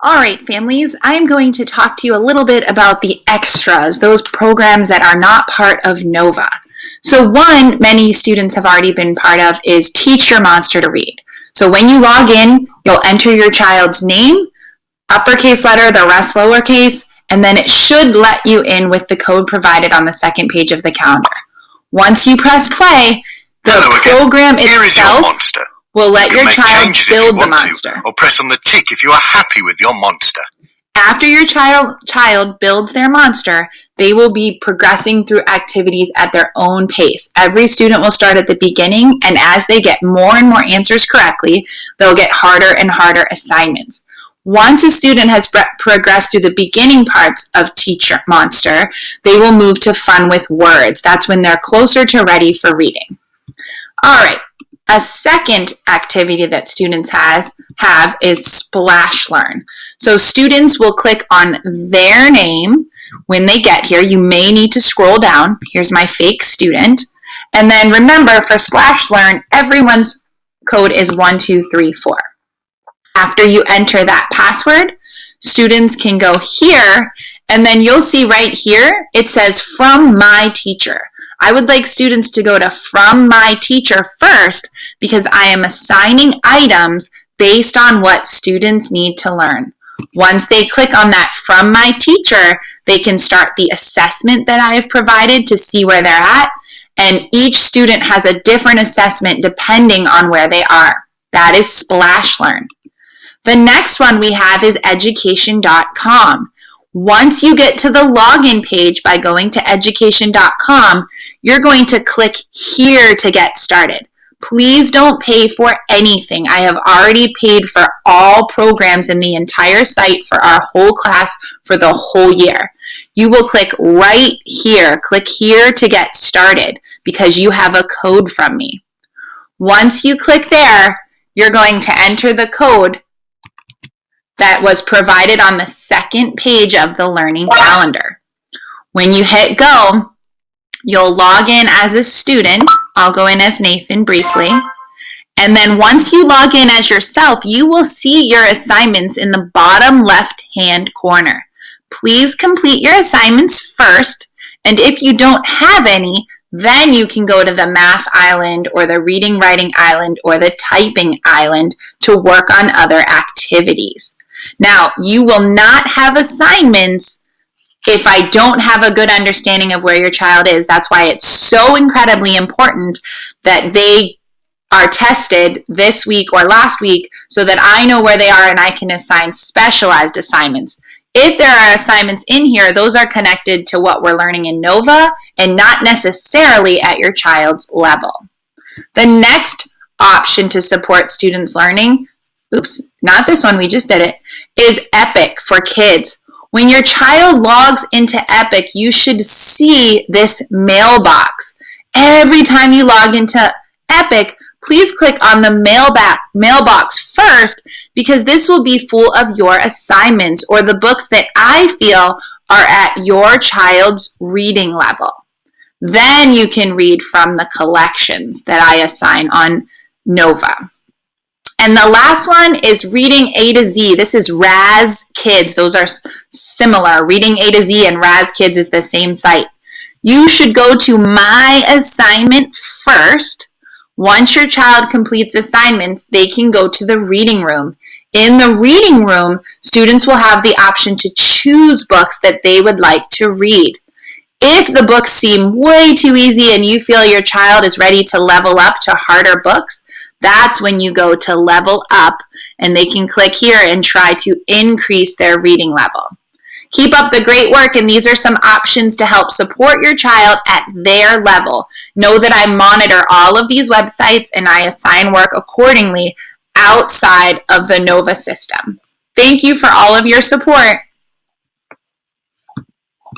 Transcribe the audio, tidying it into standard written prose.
All right, families, I'm going to talk to you a little bit about the extras, those programs that are not part of NOVA. So one, many students have already been part of is Teach Your Monster to Read. So when you log in, you'll enter your child's name, uppercase letter, the rest lowercase, and then it should let you in with the code provided on the second page of the calendar. Once you press play, the program itself will let your child build the monster. Or press on the tick if you are happy with your monster. After your child builds their monster, they will be progressing through activities at their own pace. Every student will start at the beginning, and as they get more and more answers correctly, they'll get harder and harder assignments. Once a student has progressed through the beginning parts of Teach Your Monster, they will move to Fun with Words. That's when they're closer to ready for reading. All right. A second activity that students have is Splash Learn. So students will click on their name when they get here. You may need to scroll down. Here's my fake student. And then remember, for Splash Learn, everyone's code is 1234. After you enter that password, students can go here, and then you'll see right here, it says From My Teacher. I would like students to go to From My Teacher first because I am assigning items based on what students need to learn. Once they click on that From My Teacher, they can start the assessment that I have provided to see where they're at, and each student has a different assessment depending on where they are. That is Splash Learn. The next one we have is education.com. Once you get to the login page by going to education.com, you're going to click here to get started. Please don't pay for anything. I have already paid for all programs in the entire site for our whole class for the whole year. You will click right here. Click here to get started because you have a code from me. Once you click there, you're going to enter the code that was provided on the second page of the learning calendar. When you hit go, you'll log in as a student. I'll go in as Nathan briefly. And then once you log in as yourself, you will see your assignments in the bottom left-hand corner. Please complete your assignments first, and if you don't have any, then you can go to the Math Island or the Reading Writing Island or the Typing Island to work on other activities. Now, you will not have assignments if I don't have a good understanding of where your child is. That's why it's so incredibly important that they are tested this week or last week so that I know where they are and I can assign specialized assignments. If there are assignments in here, those are connected to what we're learning in NOVA and not necessarily at your child's level. The next option to support students' learning, not this one, we just did it, is Epic for Kids. When your child logs into Epic, you should see this mailbox. Every time you log into Epic, please click on the mailbox first because this will be full of your assignments or the books that I feel are at your child's reading level. Then you can read from the collections that I assign on NOVA. And the last one is Reading A to Z. This is Raz Kids. Those are similar. Reading A to Z and Raz Kids is the same site. You should go to My Assignment first. Once your child completes assignments, they can go to the reading room. In the reading room, students will have the option to choose books that they would like to read. If the books seem way too easy and you feel your child is ready to level up to harder books, that's when you go to Level Up, and they can click here and try to increase their reading level. Keep up the great work, and these are some options to help support your child at their level. Know that I monitor all of these websites and I assign work accordingly outside of the NOVA system. Thank you for all of your support.